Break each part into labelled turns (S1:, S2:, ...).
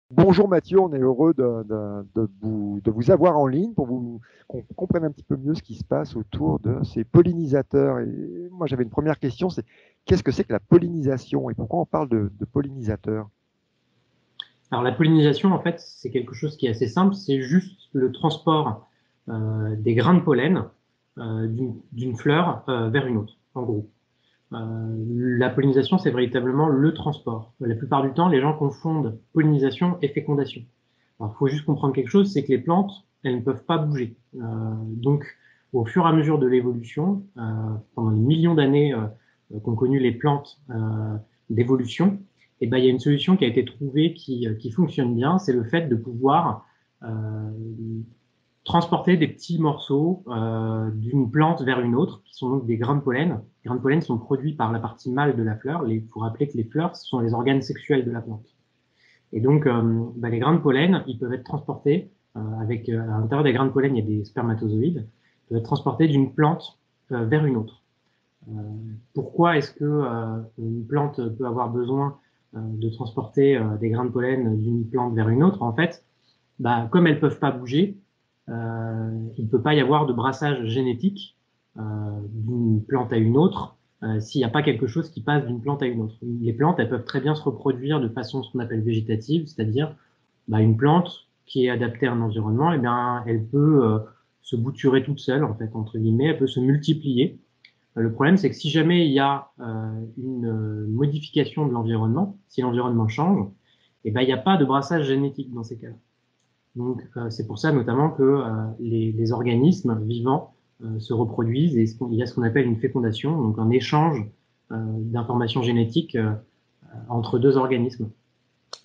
S1: Bonjour Mathieu, on est heureux de vous avoir en ligne pour qu'on comprenne un petit peu mieux ce qui se passe autour de ces pollinisateurs. Et moi, j'avais une première question, c'est qu'est-ce que c'est que la pollinisation et pourquoi on parle de pollinisateurs?
S2: Alors la pollinisation, en fait, c'est quelque chose qui est assez simple, c'est juste le transport des grains de pollen d'une fleur vers une autre, en gros. La pollinisation, c'est véritablement le transport. La plupart du temps, les gens confondent pollinisation et fécondation. Alors, il faut juste comprendre quelque chose, c'est que les plantes, elles ne peuvent pas bouger. Donc, au fur et à mesure de l'évolution, pendant les millions d'années qu'ont connu les plantes d'évolution, eh ben, il y a une solution qui a été trouvée qui fonctionne bien, c'est le fait de pouvoir euh, transporter des petits morceaux d'une plante vers une autre, qui sont donc des grains de pollen. Les grains de pollen sont produits par la partie mâle de la fleur. Il faut rappeler que les fleurs, ce sont les organes sexuels de la plante. Et donc, les grains de pollen, ils peuvent être transportés à l'intérieur des grains de pollen, il y a des spermatozoïdes, ils peuvent être transportés d'une plante vers une autre. Euh, Pourquoi est-ce que une plante peut avoir besoin de transporter des grains de pollen d'une plante vers une autre? En fait, comme elles peuvent pas bouger, il ne peut pas y avoir de brassage génétique d'une plante à une autre s'il n'y a pas quelque chose qui passe d'une plante à une autre. Les plantes, elles peuvent très bien se reproduire de façon ce qu'on appelle végétative, c'est-à-dire une plante qui est adaptée à un environnement, eh bien, elle peut se bouturer toute seule, en fait, entre guillemets, elle peut se multiplier. Le problème, c'est que si jamais il y a une modification de l'environnement, si l'environnement change, eh ben, il n'y a pas de brassage génétique dans ces cas-là. Donc, c'est pour ça notamment que les organismes vivants se reproduisent et il y a ce qu'on appelle une fécondation, donc un échange d'informations génétiques entre deux organismes.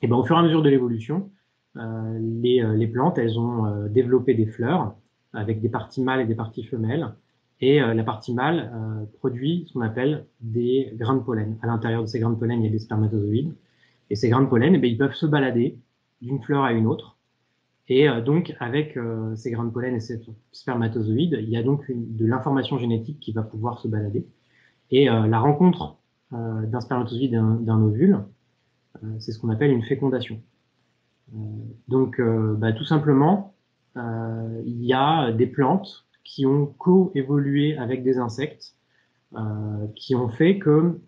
S2: Et ben, au fur et à mesure de l'évolution, les plantes, elles ont développé des fleurs avec des parties mâles et des parties femelles. Et la partie mâle produit ce qu'on appelle des grains de pollen. À l'intérieur de ces grains de pollen, il y a des spermatozoïdes. Et ces grains de pollen, eh bien, ils peuvent se balader d'une fleur à une autre. Et donc, avec ces grains de pollen et ces spermatozoïdes, il y a donc de l'information génétique qui va pouvoir se balader. Et la rencontre d'un spermatozoïde et d'un ovule, c'est ce qu'on appelle une fécondation. Euh, donc, tout simplement, il y a des plantes qui ont coévolué avec des insectes, qui ont fait que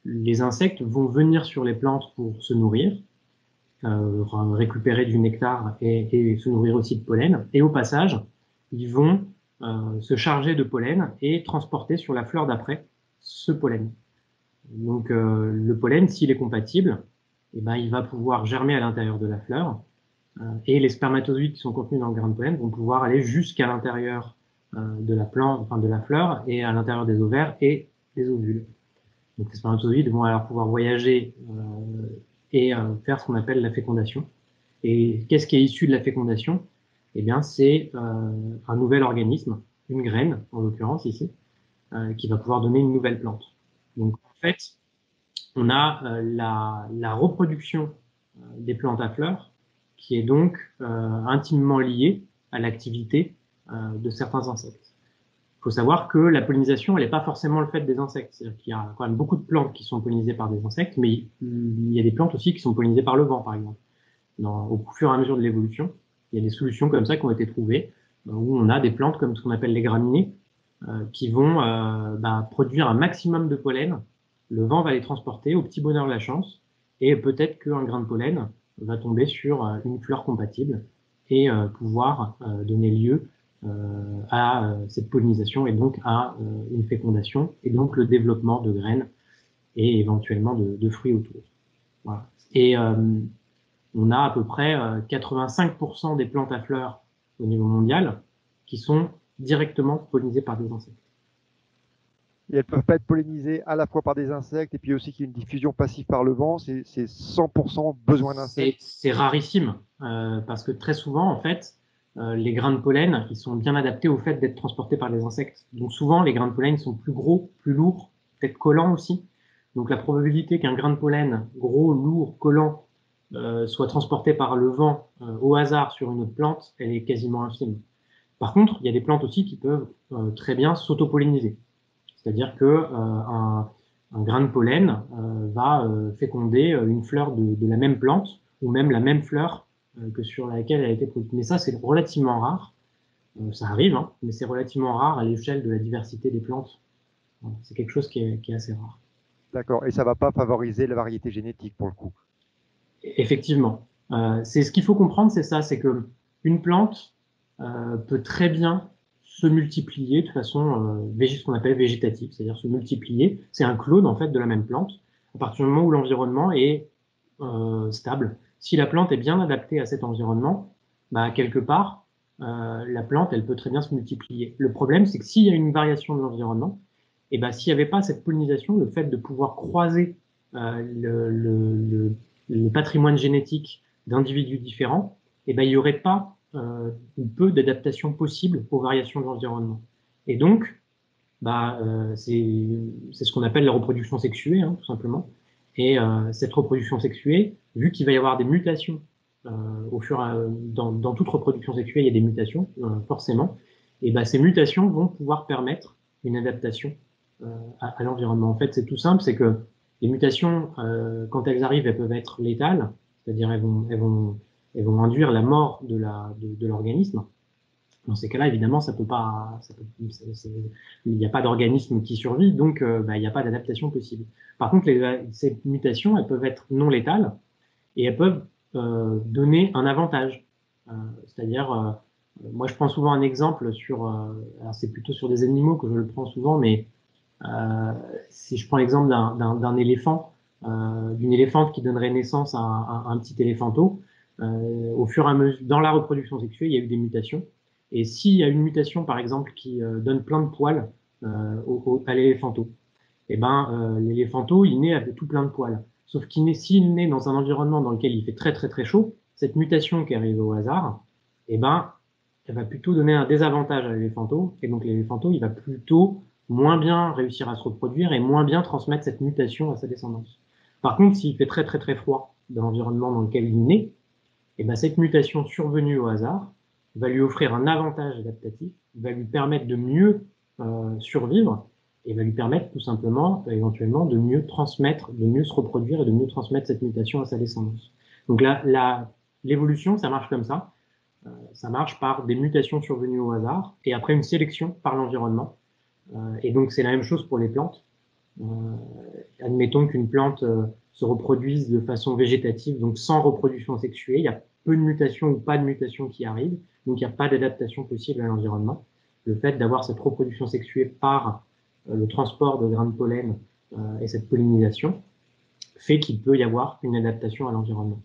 S2: les insectes vont venir sur les plantes pour se nourrir, récupérer du nectar et se nourrir aussi de pollen. Et au passage, ils vont se charger de pollen et transporter sur la fleur d'après ce pollen. Donc le pollen, s'il est compatible, eh ben, il va pouvoir germer à l'intérieur de la fleur et les spermatozoïdes qui sont contenus dans le grain de pollen vont pouvoir aller jusqu'à l'intérieur de la plante, enfin de la fleur et à l'intérieur des ovaires et des ovules. Donc les spermatozoïdes vont alors pouvoir voyager et faire ce qu'on appelle la fécondation. Et qu'est-ce qui est issu de la fécondation? Eh bien, c'est un nouvel organisme, une graine en l'occurrence ici, qui va pouvoir donner une nouvelle plante. Donc en fait, on a la reproduction des plantes à fleurs qui est donc intimement liée à l'activité de certains insectes. Il faut savoir que la pollinisation, elle n'est pas forcément le fait des insectes. C'est-à-dire qu'il y a quand même beaucoup de plantes qui sont pollinisées par des insectes, mais il y a des plantes aussi qui sont pollinisées par le vent, par exemple. Au fur et à mesure de l'évolution, il y a des solutions comme ça qui ont été trouvées, où on a des plantes comme ce qu'on appelle les graminées, qui vont produire un maximum de pollen. Le vent va les transporter au petit bonheur de la chance, et peut-être qu'un grain de pollen va tomber sur une fleur compatible et pouvoir donner lieu à cette pollinisation et donc à une fécondation et donc le développement de graines et éventuellement de fruits autour. Voilà. Et on a à peu près 85% des plantes à fleurs au niveau mondial qui sont directement pollinisées par des insectes.
S1: Et elles ne peuvent pas être pollinisées à la fois par des insectes et puis aussi qu'il y ait une diffusion passive par le vent, c'est 100% besoin d'insectes.
S2: C'est rarissime parce que très souvent, en fait, les grains de pollen, ils sont bien adaptés au fait d'être transportés par des insectes. Donc souvent, les grains de pollen sont plus gros, plus lourds, peut-être collants aussi. Donc la probabilité qu'un grain de pollen gros, lourd, collant soit transporté par le vent au hasard sur une autre plante, elle est quasiment infime. Par contre, il y a des plantes aussi qui peuvent très bien s'autopolliniser. C'est-à-dire que un grain de pollen va féconder une fleur de la même plante ou même la même fleur que sur laquelle elle a été produite. Mais ça, c'est relativement rare. Ça arrive, hein, mais c'est relativement rare à l'échelle de la diversité des plantes. Voilà, c'est quelque chose qui est assez rare.
S1: D'accord. Et ça ne va pas favoriser la variété génétique pour le coup.
S2: Effectivement. C'est ce qu'il faut comprendre, c'est ça, c'est que une plante peut très bien se multiplier de façon ce qu'on appelle végétative, c'est-à-dire se multiplier. C'est un clone en fait de la même plante à partir du moment où l'environnement est stable. Si la plante est bien adaptée à cet environnement, bah, quelque part, la plante, elle peut très bien se multiplier. Le problème, c'est que s'il y a une variation de l'environnement, et ben, s'il n'y avait pas cette pollinisation, le fait de pouvoir croiser le patrimoine génétique d'individus différents, et ben, il n'y aurait pas ou peu d'adaptation possible aux variations de l'environnement. Et donc, bah, c'est ce qu'on appelle la reproduction sexuée, hein, tout simplement. Et cette reproduction sexuée, vu qu'il va y avoir des mutations dans toute reproduction sexuée, il y a des mutations, forcément, et ben, ces mutations vont pouvoir permettre une adaptation à l'environnement. En fait, c'est tout simple, c'est que les mutations, quand elles arrivent, elles peuvent être létales, c'est-à-dire elles vont induire la mort de l'organisme. Dans ces cas-là, évidemment, il n'y a pas d'organisme qui survit, donc bah, il n'y a pas d'adaptation possible. Par contre, ces mutations, elles peuvent être non létales et elles peuvent donner un avantage. C'est-à-dire, moi, je prends souvent un exemple alors c'est plutôt sur des animaux que je le prends souvent, mais si je prends l'exemple d'un éléphant, d'une éléphante qui donnerait naissance à un petit éléphanteau, au fur et à mesure, dans la reproduction sexuelle, il y a eu des mutations. Et s'il y a une mutation, par exemple, qui donne plein de poils à l'éléphanteau, eh ben, l'éléphanteau, il naît avec tout plein de poils. Sauf s'il naît dans un environnement dans lequel il fait très très très chaud, cette mutation qui arrive au hasard, eh ben, elle va plutôt donner un désavantage à l'éléphanteau. Et donc l'éléphanteau, il va plutôt moins bien réussir à se reproduire et moins bien transmettre cette mutation à sa descendance. Par contre, s'il fait très très très froid dans l'environnement dans lequel il naît, et ben cette mutation survenue au hasard va lui offrir un avantage adaptatif, va lui permettre de mieux survivre et va lui permettre tout simplement, éventuellement, de mieux transmettre, de mieux se reproduire et de mieux transmettre cette mutation à sa descendance. Donc l'évolution, ça marche comme ça. Ça marche par des mutations survenues au hasard et après une sélection par l'environnement. Et donc c'est la même chose pour les plantes. Euh, Admettons qu'une plante se reproduise de façon végétative, donc sans reproduction sexuée, il y a peu de mutations ou pas de mutations qui arrivent, donc il n'y a pas d'adaptation possible à l'environnement. Le fait d'avoir cette reproduction sexuée par le transport de grains de pollen et cette pollinisation fait qu'il peut y avoir une adaptation à l'environnement.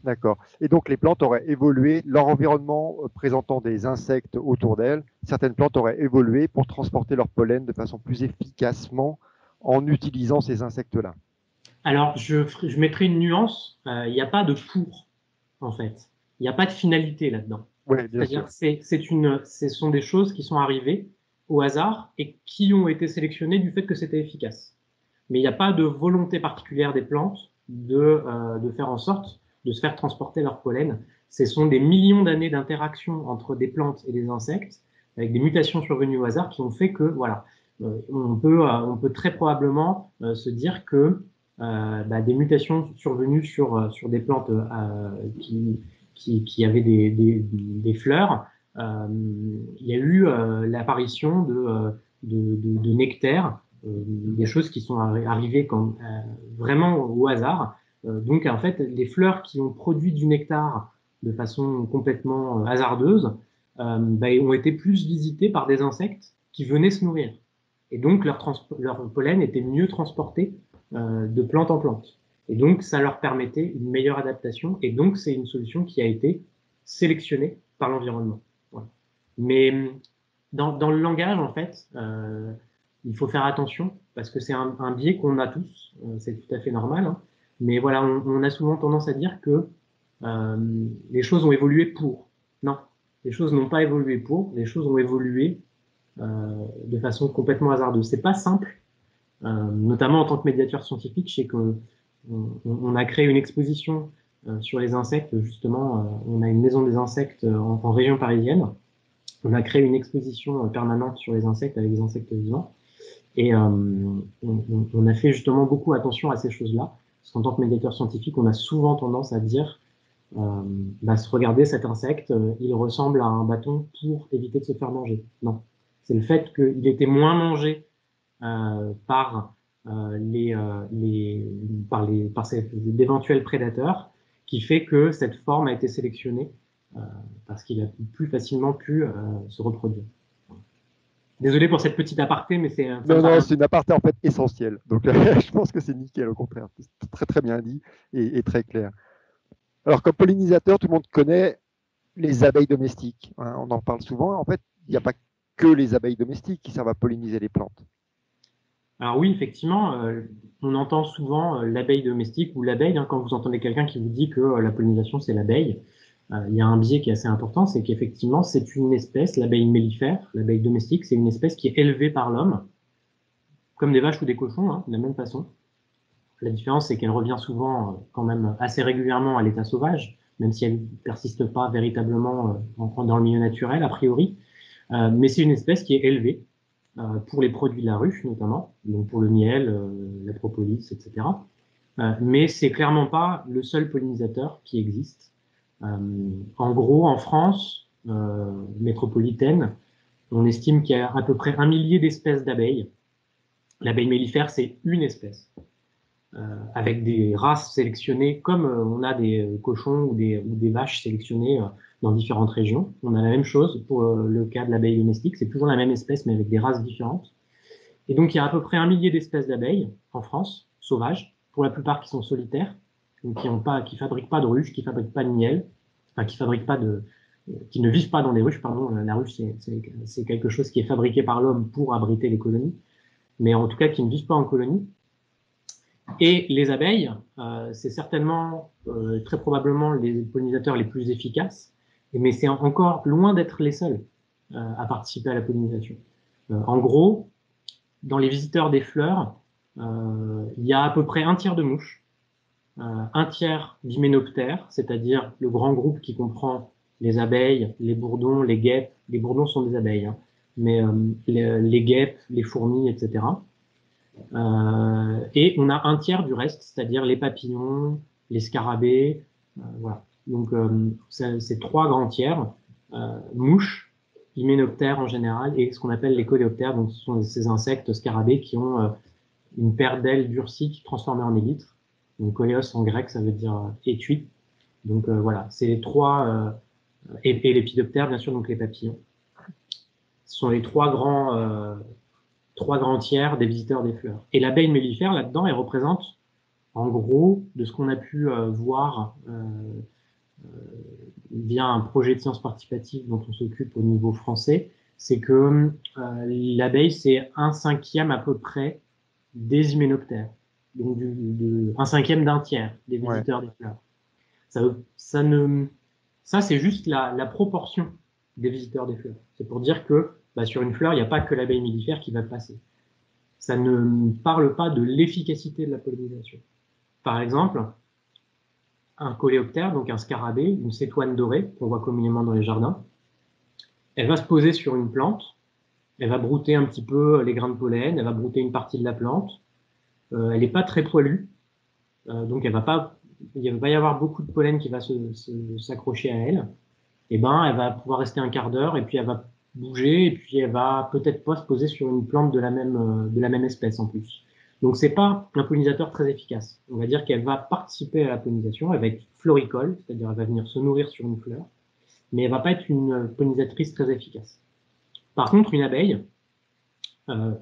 S1: D'accord. Et donc les plantes auraient évolué, leur environnement présentant des insectes autour d'elles, certaines plantes auraient évolué pour transporter leur pollen de façon plus efficacement en utilisant ces insectes-là.
S2: Alors, je mettrai une nuance, il n'y a pas de pour, en fait. Il n'y a pas de finalité là-dedans.
S1: Oui, bien
S2: C'est-à-dire
S1: sûr.
S2: que ce sont des choses qui sont arrivées au hasard et qui ont été sélectionnées du fait que c'était efficace. Mais il n'y a pas de volonté particulière des plantes de faire en sorte de se faire transporter leur pollen. Ce sont des millions d'années d'interaction entre des plantes et des insectes, avec des mutations survenues au hasard qui ont fait que, voilà, on peut très probablement se dire que bah, des mutations survenues sur des plantes qui avaient des fleurs, il y a eu l'apparition de nectar, des choses qui sont arrivées vraiment au hasard. Donc en fait, les fleurs qui ont produit du nectar de façon complètement hasardeuse bah, ont été plus visitées par des insectes qui venaient se nourrir. Et donc leur pollen était mieux transporté de plante en plante. Et donc ça leur permettait une meilleure adaptation. Et donc c'est une solution qui a été sélectionnée par l'environnement. Voilà. Mais dans le langage, en fait, il faut faire attention parce que c'est un biais qu'on a tous, c'est tout à fait normal. Hein. Mais voilà, on a souvent tendance à dire que les choses ont évolué pour. Non, les choses n'ont pas évolué pour, les choses ont évolué de façon complètement hasardeuse. C'est pas simple, notamment en tant que médiateur scientifique, je sais que on a créé une exposition sur les insectes, justement, on a une maison des insectes en région parisienne. On a créé une exposition permanente sur les insectes avec des insectes vivants. Et on a fait justement beaucoup attention à ces choses-là, parce qu'en tant que médiateur scientifique, on a souvent tendance à dire, se regarder cet insecte, il ressemble à un bâton pour éviter de se faire manger. Non, c'est le fait qu'il était moins mangé par d'éventuels prédateurs qui fait que cette forme a été sélectionnée parce qu'il a plus facilement pu se reproduire. Désolé pour cette petite aparté, mais ça me
S1: Non, non,
S2: paraît.
S1: c'est une aparté en fait essentielle. Donc, je pense que c'est nickel, au contraire. C'est très, très bien dit et très clair. Alors, comme pollinisateur, tout le monde connaît les abeilles domestiques, hein, on en parle souvent. En fait, il n'y a pas que les abeilles domestiques qui servent à polliniser les plantes.
S2: Alors oui, effectivement, on entend souvent l'abeille domestique ou l'abeille, hein, quand vous entendez quelqu'un qui vous dit que la pollinisation, c'est l'abeille. Il y a un biais qui est assez important, c'est qu'effectivement, c'est une espèce, l'abeille mellifère, l'abeille domestique, c'est une espèce qui est élevée par l'homme, comme des vaches ou des cochons, hein, de la même façon. La différence, c'est qu'elle revient souvent, quand même assez régulièrement à l'état sauvage, même si elle ne persiste pas véritablement dans le milieu naturel, a priori. Mais c'est une espèce qui est élevée pour les produits de la ruche, notamment, donc pour le miel, la propolis, etc. Mais c'est clairement pas le seul pollinisateur qui existe. En gros, en France métropolitaine, on estime qu'il y a à peu près 1 millier d'espèces d'abeilles. L'abeille mellifère, c'est une espèce, avec des races sélectionnées, comme on a des cochons ou des vaches sélectionnées dans différentes régions. On a la même chose pour le cas de l'abeille domestique, c'est toujours la même espèce, mais avec des races différentes. Et donc, il y a à peu près 1 millier d'espèces d'abeilles en France, sauvages, pour la plupart qui sont solitaires, donc qui fabriquent pas de ruches, qui fabriquent pas de miel, enfin, qui ne vivent pas dans des ruches, pardon. La ruche, c'est quelque chose qui est fabriqué par l'homme pour abriter les colonies, mais en tout cas qui ne vivent pas en colonie. Et les abeilles, c'est certainement, très probablement, les pollinisateurs les plus efficaces, mais c'est encore loin d'être les seuls à participer à la pollinisation. En gros, dans les visiteurs des fleurs, il y a à peu près un tiers de mouches, un tiers d'hyménoptères, c'est-à-dire le grand groupe qui comprend les abeilles, les bourdons, les guêpes. Les bourdons sont des abeilles, hein, mais les guêpes, les fourmis, etc. Et on a un tiers du reste, c'est-à-dire les papillons, les scarabées, voilà. Donc c'est 3 grands tiers, mouches, hyménoptères en général, et ce qu'on appelle les coléoptères, donc ce sont ces insectes scarabées qui ont une paire d'ailes durcies transformées en élytres. Donc koléos en grec, ça veut dire étui. Donc voilà, c'est les 3, et l'épidoptère, bien sûr, donc les papillons. Ce sont les 3 grands tiers des visiteurs des fleurs. Et l'abeille mellifère, là-dedans, elle représente, en gros, de ce qu'on a pu voir via un projet de sciences participatives dont on s'occupe au niveau français, c'est que l'abeille, c'est 1/5 à peu près des hyménoptères. Donc 1/5 d'un tiers des visiteurs des fleurs. Ça c'est juste la proportion des visiteurs des fleurs. C'est pour dire que sur une fleur, il n'y a pas que l'abeille mellifère qui va passer. Ça ne parle pas de l'efficacité de la pollinisation. Par exemple, un coléoptère, donc un scarabée, une cétoine dorée, qu'on voit communément dans les jardins, elle va se poser sur une plante, elle va brouter un petit peu les grains de pollen, elle va brouter une partie de la plante, elle n'est pas très poilue, donc il ne va pas y avoir beaucoup de pollen qui va s'accrocher à elle. Et elle va pouvoir rester un quart d'heure et puis elle va bouger et puis elle va peut-être pas se poser sur une plante de la même espèce en plus. Donc c'est pas un pollinisateur très efficace. On va dire qu'elle va participer à la pollinisation, elle va être floricole, c'est-à-dire elle va venir se nourrir sur une fleur, mais elle va pas être une pollinisatrice très efficace. Par contre, une abeille,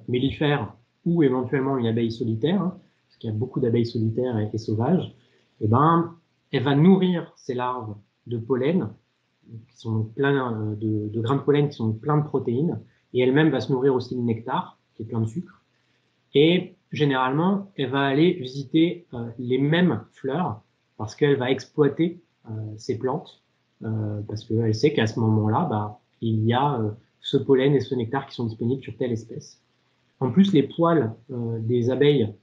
S2: mellifère ou éventuellement une abeille solitaire, hein, parce qu'il y a beaucoup d'abeilles solitaires et sauvages, elle va nourrir ses larves de pollen qui sont pleins de grains de pollen qui sont pleins de protéines, et elle-même va se nourrir aussi de nectar, qui est plein de sucre. Et généralement, elle va aller visiter les mêmes fleurs, parce qu'elle va exploiter ces plantes, parce qu'elle sait qu'à ce moment-là, il y a ce pollen et ce nectar qui sont disponibles sur telle espèce. En plus, les poils des abeilles,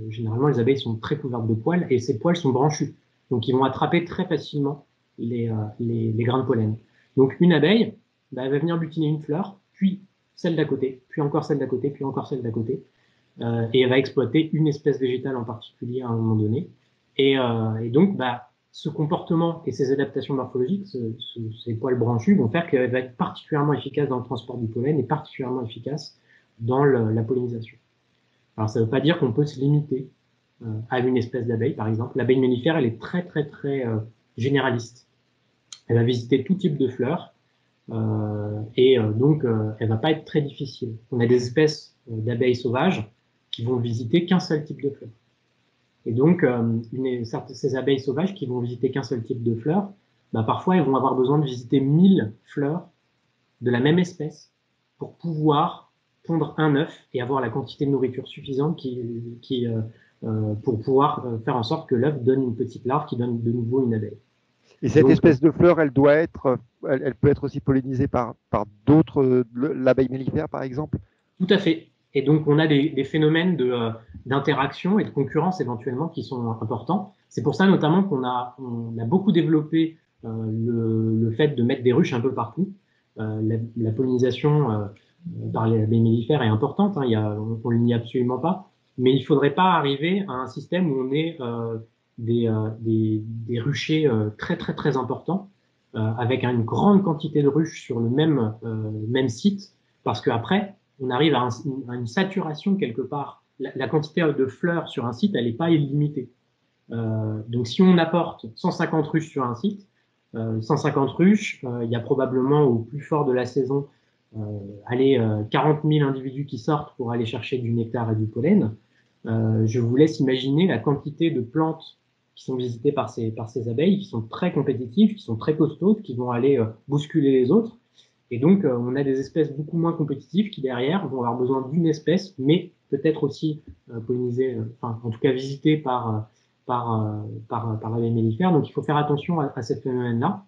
S2: généralement les abeilles sont très couvertes de poils, et ces poils sont branchus. Donc ils vont attraper très facilement les grains de pollen. Donc une abeille, elle va venir butiner une fleur, puis celle d'à côté, puis encore celle d'à côté, puis encore celle d'à côté. Et elle va exploiter une espèce végétale en particulier à un moment donné. Et donc, bah, ce comportement et ces adaptations morphologiques, ces poils branchus vont faire qu'elle va être particulièrement efficace dans le transport du pollen et particulièrement efficace dans la pollinisation. Alors, ça ne veut pas dire qu'on peut se limiter à une espèce d'abeille, par exemple. L'abeille mellifère, elle est très, très, très généraliste. Elle va visiter tout type de fleurs, donc elle va pas être très difficile. On a des espèces d'abeilles sauvages qui vont visiter qu'un seul type de fleurs. Et donc, ces abeilles sauvages qui vont visiter qu'un seul type de fleurs, bah, parfois elles vont avoir besoin de visiter 1000 fleurs de la même espèce pour pouvoir pondre un œuf et avoir la quantité de nourriture suffisante pour pouvoir faire en sorte que l'œuf donne une petite larve qui donne de nouveau une abeille.
S1: Et cette espèce de fleur, elle doit être, elle peut être aussi pollinisée par d'autres, l'abeille mellifère par exemple?
S2: Tout à fait. Et donc, on a des phénomènes d'interaction et de concurrence éventuellement qui sont importants. C'est pour ça notamment qu'on a beaucoup développé le fait de mettre des ruches un peu partout. La pollinisation par les abeilles mellifères est importante, hein, on ne le nie absolument pas, mais il ne faudrait pas arriver à un système où on ait des ruchers très très très importants, avec une grande quantité de ruches sur le même site, parce qu'après, on arrive à une saturation quelque part. La quantité de fleurs sur un site, elle n'est pas illimitée. Donc si on apporte 150 ruches sur un site, 150 ruches, il y a probablement au plus fort de la saison 40 000 individus qui sortent pour aller chercher du nectar et du pollen. Je vous laisse imaginer la quantité de plantes qui sont visitées par ces abeilles, qui sont très compétitives, qui sont très costaudes, qui vont aller bousculer les autres. Et donc, on a des espèces beaucoup moins compétitives qui, derrière, vont avoir besoin d'une espèce, mais peut-être aussi pollinisées, enfin, en tout cas visitées par l'abeille mellifère. Donc, il faut faire attention à ce phénomène-là.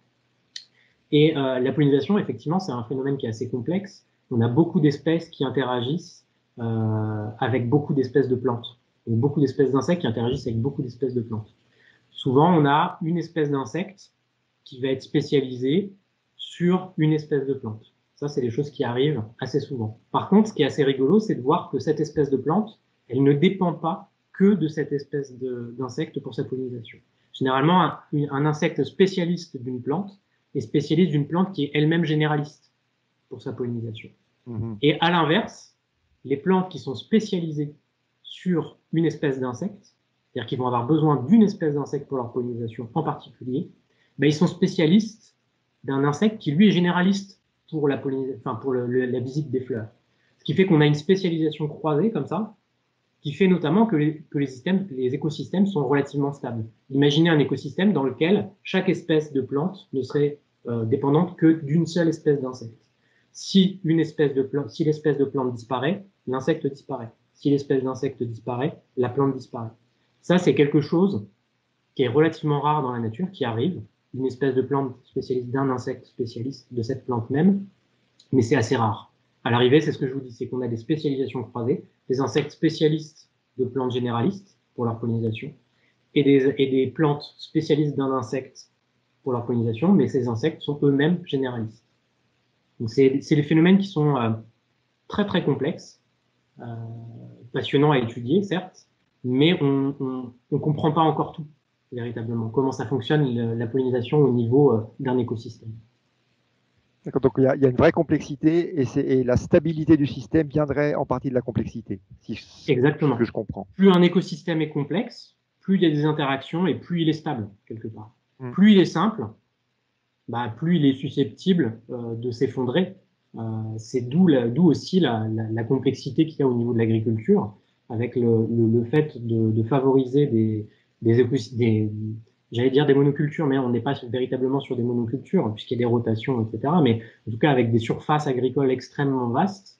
S2: Et la pollinisation, effectivement, c'est un phénomène qui est assez complexe. On a beaucoup d'espèces qui interagissent avec beaucoup d'espèces de plantes. Donc, beaucoup d'espèces d'insectes qui interagissent avec beaucoup d'espèces de plantes. Souvent, on a une espèce d'insecte qui va être spécialisée sur une espèce de plante. Ça, c'est des choses qui arrivent assez souvent. Par contre, ce qui est assez rigolo, c'est de voir que cette espèce de plante, elle ne dépend pas que de cette espèce d'insecte pour sa pollinisation. Généralement, un insecte spécialiste d'une plante est spécialiste d'une plante qui est elle-même généraliste pour sa pollinisation. Et à l'inverse, les plantes qui sont spécialisées sur une espèce d'insecte, c'est-à-dire qu'ils vont avoir besoin d'une espèce d'insecte pour leur pollinisation en particulier, ben, ils sont spécialistes d'un insecte qui, lui, est généraliste pour la visite des fleurs. Ce qui fait qu'on a une spécialisation croisée comme ça, qui fait notamment que les écosystèmes sont relativement stables. Imaginez un écosystème dans lequel chaque espèce de plante ne serait dépendante que d'une seule espèce d'insecte. Si l'espèce de plante disparaît, l'insecte disparaît. Si l'espèce d'insecte disparaît, la plante disparaît. Ça, c'est quelque chose qui est relativement rare dans la nature, qui arrive, une espèce de plante spécialiste d'un insecte spécialiste de cette plante même, mais c'est assez rare. À l'arrivée, c'est ce que je vous dis, c'est qu'on a des spécialisations croisées, des insectes spécialistes de plantes généralistes pour leur pollinisation, et des plantes spécialistes d'un insecte pour leur pollinisation, mais ces insectes sont eux-mêmes généralistes. Donc c'est des phénomènes qui sont très très complexes, passionnants à étudier, certes, mais on ne comprend pas encore tout, véritablement, comment ça fonctionne la pollinisation au niveau d'un écosystème.
S1: D'accord, donc il y a une vraie complexité et la stabilité du système viendrait en partie de la complexité,
S2: Exactement.
S1: Ce que je comprends.
S2: Plus un écosystème est complexe, plus il y a des interactions et plus il est stable, quelque part. Plus il est simple, bah, plus il est susceptible de s'effondrer. C'est d'où aussi la complexité qu'il y a au niveau de l'agriculture, avec le fait de favoriser j'allais dire des monocultures, mais on n'est pas véritablement sur des monocultures, puisqu'il y a des rotations, etc. Mais en tout cas, avec des surfaces agricoles extrêmement vastes,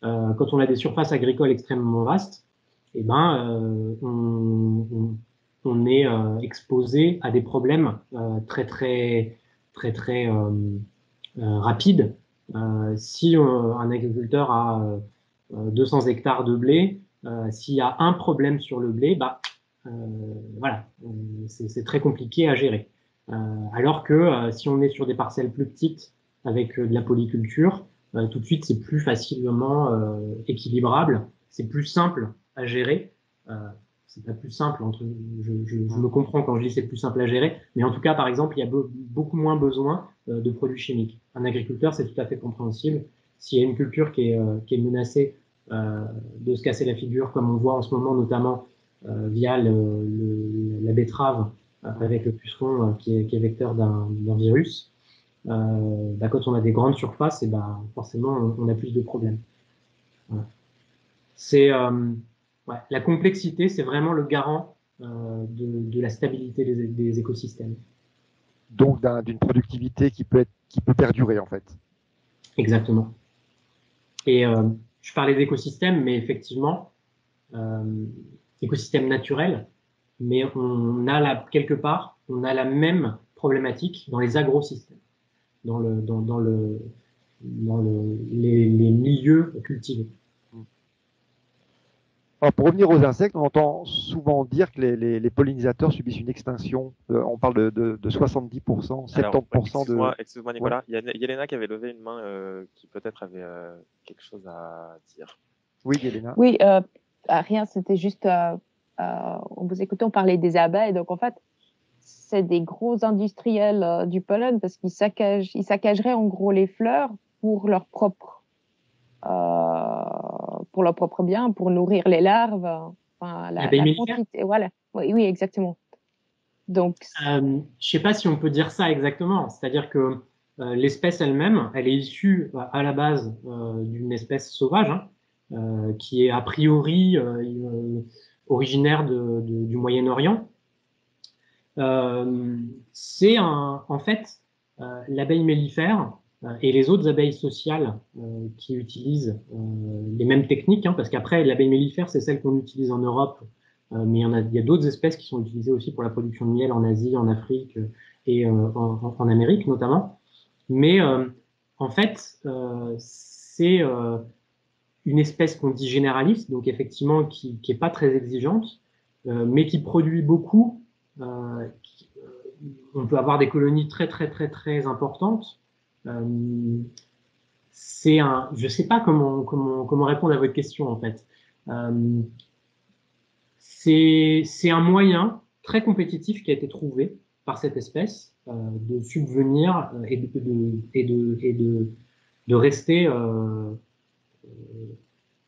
S2: quand on a des surfaces agricoles extrêmement vastes, eh ben, on est exposé à des problèmes très, très, très, très rapides. Si un agriculteur a 200 hectares de blé, s'il y a un problème sur le blé, bah, voilà, c'est très compliqué à gérer. Alors que si on est sur des parcelles plus petites avec de la polyculture, tout de suite, c'est plus facilement équilibrable, c'est plus simple à gérer. C'est pas plus simple, je me comprends quand je dis c'est plus simple à gérer, mais en tout cas, par exemple, il y a beaucoup moins besoin de produits chimiques. Un agriculteur, c'est tout à fait compréhensible. S'il y a une culture qui est menacée de se casser la figure, comme on voit en ce moment, notamment via la betterave avec le puceron qui est vecteur d'un virus, quand on a des grandes surfaces, et forcément, on a plus de problèmes. Voilà. C'est la complexité, c'est vraiment le garant de la stabilité des écosystèmes.
S1: Donc d'une productivité qui peut perdurer en fait.
S2: Exactement. Et je parlais d'écosystème, mais effectivement, écosystème naturel, mais quelque part, on a la même problématique dans les agrosystèmes, dans les milieux cultivés.
S1: Alors, pour revenir aux insectes, on entend souvent dire que les pollinisateurs subissent une extinction. On parle de 70%, 70%
S3: Alors,
S1: de...
S3: excuse-moi Nicolas, il y a Yelena qui avait levé une main qui peut-être avait quelque chose à dire.
S1: Oui, Yelena.
S4: Oui, rien, c'était juste, on vous écoutait, on parlait des abeilles, donc en fait, c'est des gros industriels du pollen parce qu'ils saccageraient en gros les fleurs pour leur propre bien, pour nourrir les larves, enfin, la quantité, voilà. Oui, exactement. Donc,
S2: je sais pas si on peut dire ça exactement. C'est-à-dire que l'espèce elle-même, elle est issue à la base d'une espèce sauvage qui est a priori originaire du Moyen-Orient. C'est en fait l'abeille mellifère et les autres abeilles sociales qui utilisent les mêmes techniques, parce qu'après l'abeille mellifère c'est celle qu'on utilise en Europe, mais il y a d'autres espèces qui sont utilisées aussi pour la production de miel en Asie, en Afrique et en Amérique notamment. Mais en fait, c'est une espèce qu'on dit généraliste, donc effectivement qui est pas très exigeante, mais qui produit beaucoup. On peut avoir des colonies très très très très importantes. Je sais pas comment répondre à votre question en fait. C'est un moyen très compétitif qui a été trouvé par cette espèce de subvenir et de rester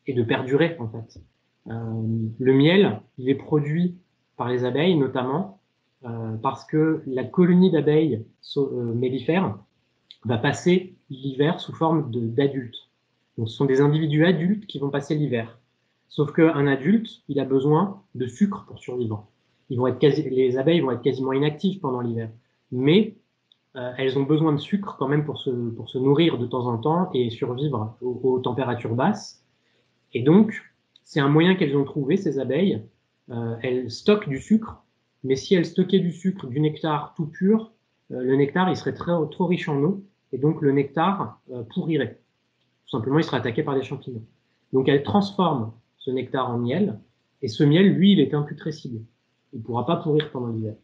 S2: et de perdurer en fait. Le miel, il est produit par les abeilles notamment parce que la colonie d'abeilles mellifères va passer l'hiver sous forme d'adultes. Donc ce sont des individus adultes qui vont passer l'hiver. Sauf qu'un adulte, il a besoin de sucre pour survivre. Les abeilles vont être quasiment inactives pendant l'hiver. Mais elles ont besoin de sucre quand même pour se nourrir de temps en temps et survivre aux températures basses. Et donc, c'est un moyen qu'elles ont trouvé, ces abeilles. Elles stockent du sucre, mais si elles stockaient du sucre, du nectar tout pur, le nectar, il serait trop riche en eau, et donc le nectar pourrirait. Tout simplement, il serait attaqué par des champignons. Donc, elles transforment ce nectar en miel, et ce miel, lui, il est imputrescible. Il ne pourra pas pourrir pendant l'hiver.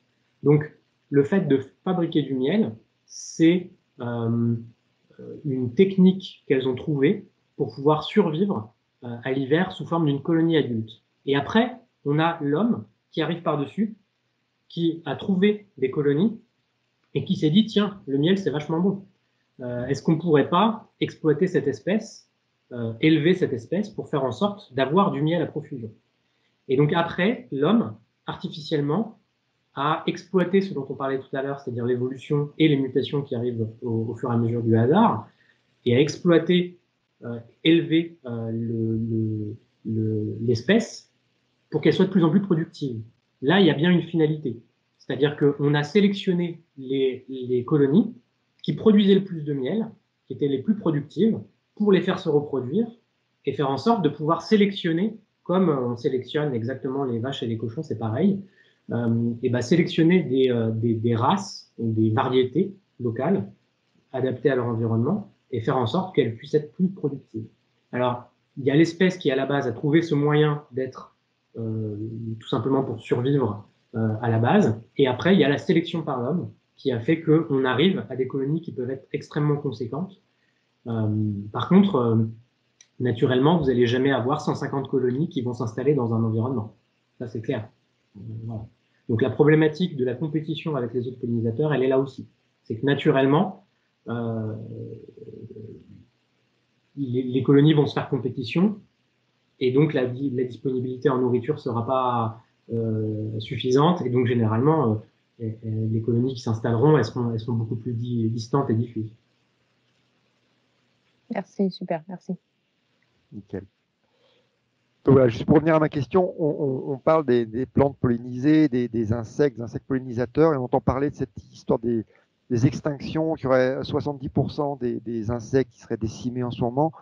S2: Donc, le fait de fabriquer du miel, c'est une technique qu'elles ont trouvée pour pouvoir survivre à l'hiver sous forme d'une colonie adulte. Et après, on a l'homme qui arrive par-dessus, qui a trouvé des colonies et qui s'est dit, tiens, le miel, c'est vachement bon. Est-ce qu'on ne pourrait pas exploiter cette espèce, élever cette espèce pour faire en sorte d'avoir du miel à profusion? Et donc après, l'homme, artificiellement, a exploité ce dont on parlait tout à l'heure, c'est-à-dire l'évolution et les mutations qui arrivent au fur et à mesure du hasard, et a exploité, élevé l'espèce pour qu'elle soit de plus en plus productive. Là, il y a bien une finalité. C'est-à-dire qu'on a sélectionné les colonies qui produisaient le plus de miel, qui étaient les plus productives, pour les faire se reproduire et faire en sorte de pouvoir sélectionner, comme on sélectionne exactement les vaches et les cochons, c'est pareil, sélectionner des races, des variétés locales adaptées à leur environnement et faire en sorte qu'elles puissent être plus productives. Alors, il y a l'espèce qui, à la base, a trouvé ce moyen d'être tout simplement pour survivre à la base. Et après, il y a la sélection par l'homme qui a fait qu'on arrive à des colonies qui peuvent être extrêmement conséquentes. Par contre, naturellement, vous n'allez jamais avoir 150 colonies qui vont s'installer dans un environnement. Ça, c'est clair. Voilà. Donc la problématique de la compétition avec les autres pollinisateurs, elle est là aussi. C'est que naturellement, les colonies vont se faire compétition, et donc la disponibilité en nourriture sera pas suffisante, et donc généralement, les colonies qui s'installeront, elles seront beaucoup plus distantes et diffuses.
S4: Merci, super, merci.
S1: Nickel. Donc voilà, juste pour revenir à ma question, on parle des plantes pollinisées, des insectes pollinisateurs, et on entend parler de cette histoire des extinctions, qu'il y aurait 70% des insectes qui seraient décimés en ce moment.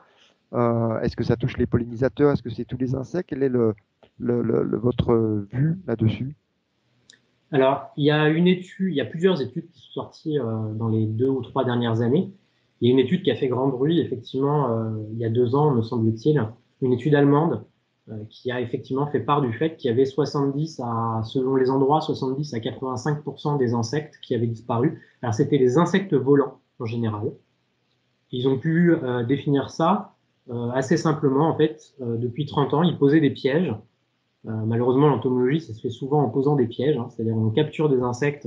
S1: Est-ce que ça touche les pollinisateurs? Est-ce que c'est tous les insectes? Quelle est votre vue là-dessus?
S2: Alors, il y a plusieurs études qui sont sorties dans les 2 ou 3 dernières années. Il y a une étude qui a fait grand bruit, effectivement, il y a 2 ans, me semble-t-il, une étude allemande qui a effectivement fait part du fait qu'il y avait selon les endroits, 70 à 85% des insectes qui avaient disparu. Alors, c'était les insectes volants en général. Ils ont pu définir ça assez simplement, en fait. Depuis 30 ans, ils posaient des pièges. Malheureusement, l'entomologie, ça se fait souvent en posant des pièges, hein, c'est-à-dire on capture des insectes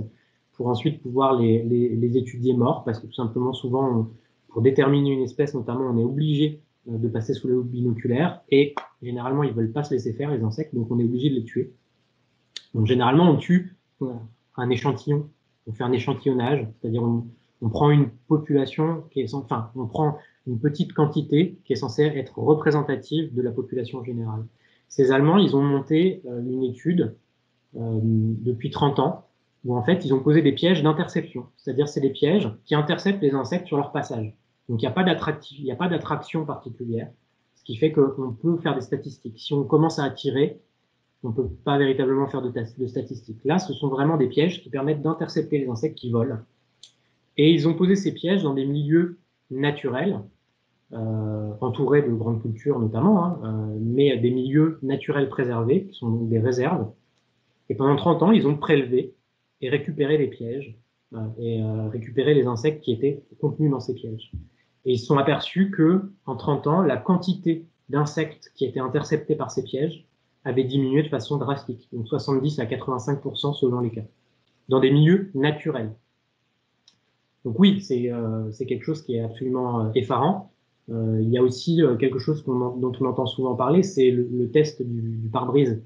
S2: pour ensuite pouvoir les étudier morts, parce que tout simplement, souvent, pour déterminer une espèce, notamment, on est obligé de passer sous le binoculaire, et généralement, ils veulent pas se laisser faire, les insectes, donc on est obligé de les tuer. Donc généralement, on tue un échantillon, on fait un échantillonnage, c'est-à-dire on prend une population on prend une petite quantité qui est censée être représentative de la population générale. Ces Allemands, ils ont monté une étude depuis 30 ans où en fait ils ont posé des pièges d'interception, c'est-à-dire c'est des pièges qui interceptent les insectes sur leur passage. Donc il n'y a pas d'attraction particulière, ce qui fait qu'on peut faire des statistiques. Si on commence à attirer, on ne peut pas véritablement faire de statistiques. Là, ce sont vraiment des pièges qui permettent d'intercepter les insectes qui volent. Et ils ont posé ces pièges dans des milieux naturels, entourés de grandes cultures notamment, hein, mais des milieux naturels préservés, qui sont donc des réserves. Et pendant 30 ans, ils ont prélevé et récupéré les pièges, et récupéré les insectes qui étaient contenus dans ces pièges. Et ils se sont aperçus que, en 30 ans, la quantité d'insectes qui étaient interceptés par ces pièges avait diminué de façon drastique, donc 70 à 85% selon les cas, dans des milieux naturels. Donc oui, c'est quelque chose qui est absolument effarant. Il y a aussi quelque chose dont on entend souvent parler, c'est le test du pare-brise.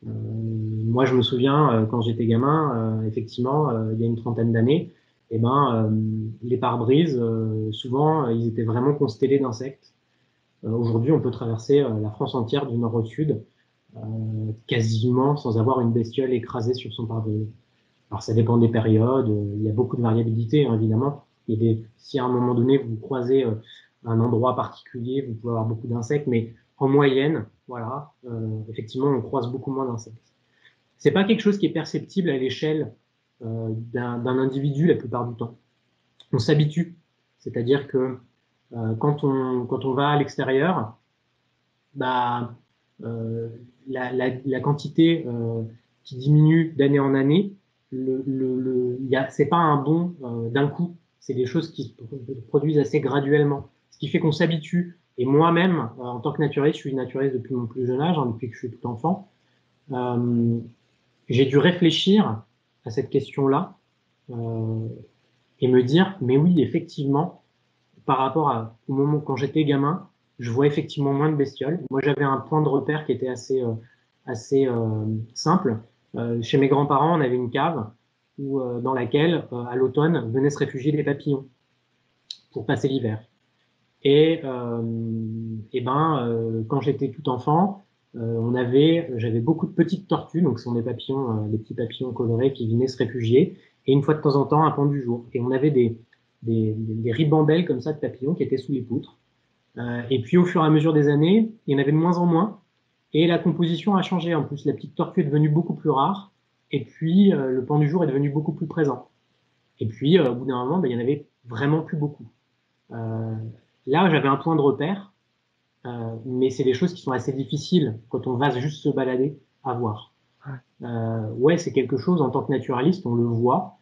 S2: Moi, je me souviens, quand j'étais gamin, effectivement, il y a une trentaine d'années, eh ben, les pare-brises, souvent, ils étaient vraiment constellés d'insectes. Aujourd'hui, on peut traverser la France entière du nord au sud, quasiment sans avoir une bestiole écrasée sur son pare-brise. Alors, ça dépend des périodes, il y a beaucoup de variabilité, hein, évidemment. Si à un moment donné, vous croisez un endroit particulier, vous pouvez avoir beaucoup d'insectes, mais en moyenne, voilà, effectivement, on croise beaucoup moins d'insectes. C'est pas quelque chose qui est perceptible à l'échelle d'un individu la plupart du temps. On s'habitue, c'est-à-dire que quand on va à l'extérieur, bah, la quantité qui diminue d'année en année, c'est pas un bond d'un coup, c'est des choses qui se produisent assez graduellement, ce qui fait qu'on s'habitue. Et moi-même, en tant que naturaliste, je suis naturaliste depuis mon plus jeune âge, hein, depuis que je suis tout enfant, j'ai dû réfléchir à cette question-là et me dire, mais oui, effectivement, par rapport au moment quand j'étais gamin, je vois effectivement moins de bestioles. Moi, j'avais un point de repère qui était assez simple. Chez mes grands-parents, on avait une cave dans laquelle, à l'automne, venaient se réfugier des papillons pour passer l'hiver. Et quand j'étais tout enfant, j'avais beaucoup de petites tortues, donc ce sont des papillons, des petits papillons colorés qui venaient se réfugier, et une fois de temps en temps un pan du jour. Et on avait des ribambelles comme ça de papillons qui étaient sous les poutres. Et puis au fur et à mesure des années, il y en avait de moins en moins, et la composition a changé. En plus, la petite tortue est devenue beaucoup plus rare, et puis le pan du jour est devenu beaucoup plus présent. Et puis au bout d'un moment, il y en avait vraiment plus beaucoup. Là, j'avais un point de repère, mais c'est des choses qui sont assez difficiles quand on va juste se balader à voir. Ouais, c'est quelque chose, en tant que naturaliste, on le voit,